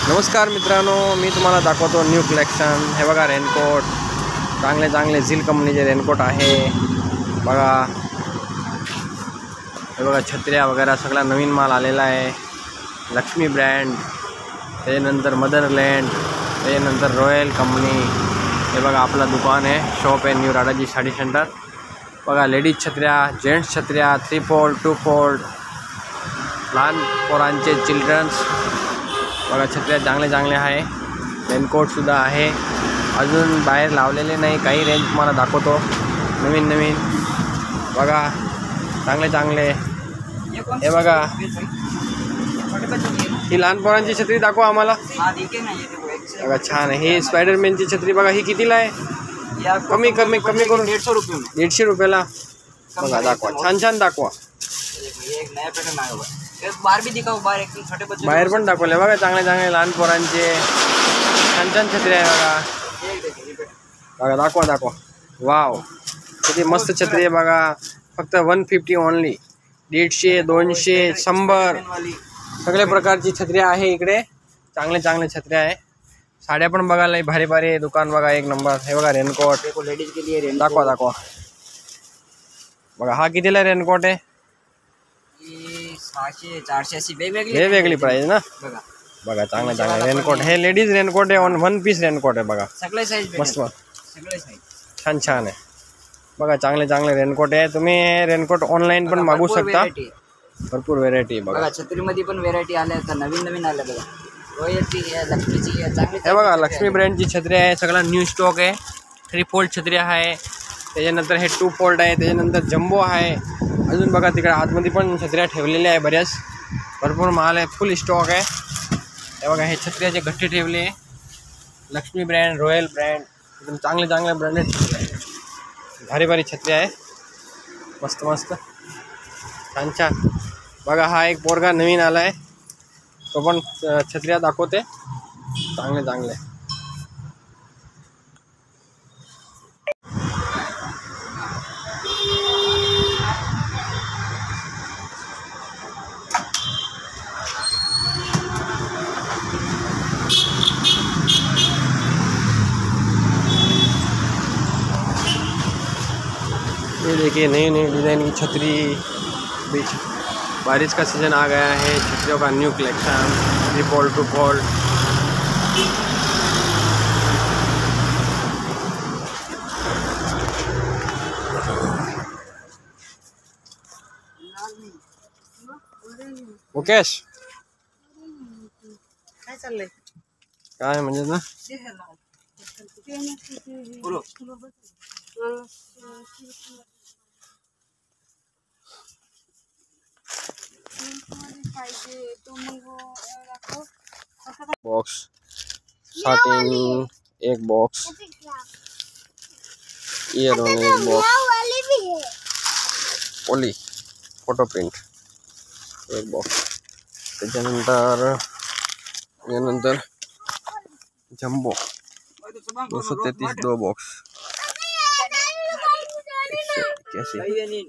नमस्कार मित्रांनो, मी तुम्हाला दाखवतो न्यू कलेक्शन। हे बघा रेनकोट, चांगले चांगले झील कंपनीचे रेनकोट आहे बघा। हे बघा छत्र्या वगैरे सगळा नवीन माल आलेला आहे। लक्ष्मी ब्रँड, त्यानंतर मदरलँड, त्यानंतर रॉयल कंपनी। हे बघा आपला दुकान आहे, शॉप आहे न्यू राडाजी साडी सेंटर। बघा लेडीज छत्र्या, जेंट्स छत्र्या, 3 फोल्ड 2 फोल्ड, लहान पोरांचे चिल्ड्रन्स बघा छत्र्या चांगले चांगले आहे। रेनकोट सुद्धा आहे, अजून बाहेर लावलेले नाही, काही रेंज तुम्हाला दाखवतो नवीन नवीन बघा चांगले चांगले। हे बघा ही लहान पोरांची छत्री दाखवा आम्हाला। बघा छान आहे, ही स्पायडरमॅनची छत्री बघा। ही कितीला आहे? कमी कमी कमी करून 150 रुपये, 150 रुपयाला बघा। दाखवा, छान छान दाखवा। बाहेर पण दाखवले बघा, चांगले चांगले लहान पोरांचे छान छान छत्री आहे बघा। बघा दाखवा दाखवा, वाव किती मस्त छत्री आहे बघा। फक्त 150 ओनली, 150, 200, 100 सगळे प्रकारची छत्री आहे इकडे। चांगले चांगले छत्र्या आहे। साड्या पण बघायला भारी भारी दुकान बघा, एक नंबर। हे बघा रेनकोट, लेडीज के लिए दाखवा दाखवा बघा। हा कितीला रेनकोट आहे? 600 400 वेगवेगळी प्राइस ना बघा। चांगले चांगले रेनकोट, हे लेडीज रेनकोट आहे, 1 पीस रेनकोट आहे बघा। सगळे साईज मस्त सगळे साईज छान छान आहे बघा। चांगले चांगले रेनकोट आहे, तुम्ही रेनकोट ऑनलाईन पण मागवू शकता। भरपूर व्हेरायटी बघा। छत्रीमध्ये पण व्हेरायटी आल्या, आता नवीन नवीन आल्या बघा। रॉयलची आहे, लक्ष्मीची आहे, चांगली हे बघा लक्ष्मी ब्रँडची छत्री आहे, सगळा न्यू स्टॉक आहे। 3 फोल्ड छत्री आहे, त्याच्यानंतर हे 2 फोल्ड आहे, त्याच्यानंतर जम्बो आहे। अजून बघा तिकडे आतमध्ये पण छत्र्या ठेवलेल्या आहे बऱ्याच, भरपूर माल आहे, फुल स्टॉक आहे। हे बघा हे छत्र्याचे गठ्ठे ठेवले आहे, लक्ष्मी ब्रँड, रॉयल ब्रँड, एकदम चांगले चांगले ब्रँडेड छत्र्या आहे, भारी भारी छत्र्या आहे, मस्त मस्त छान छान बघा। हा एक पोरगा नवीन आला आहे, तो पण छत्र्या दाखवते चांगले चांगले। ये देखिए नई नई डिज़ाइन की छतरी। बीच बारिश का सीज़न आ गया है, छतरियों का new collection 3 fold 2 fold. Mukesh काय चाललंय? काय म्हणजे ना बॉक्स साटिन एक बॉक्स, इयररिंग एक बॉक्स, ओली फोटो प्रिंट एक बॉक्स, त्याच्यानंतर यानंतर जम्बो 233 2 बॉक्स, 181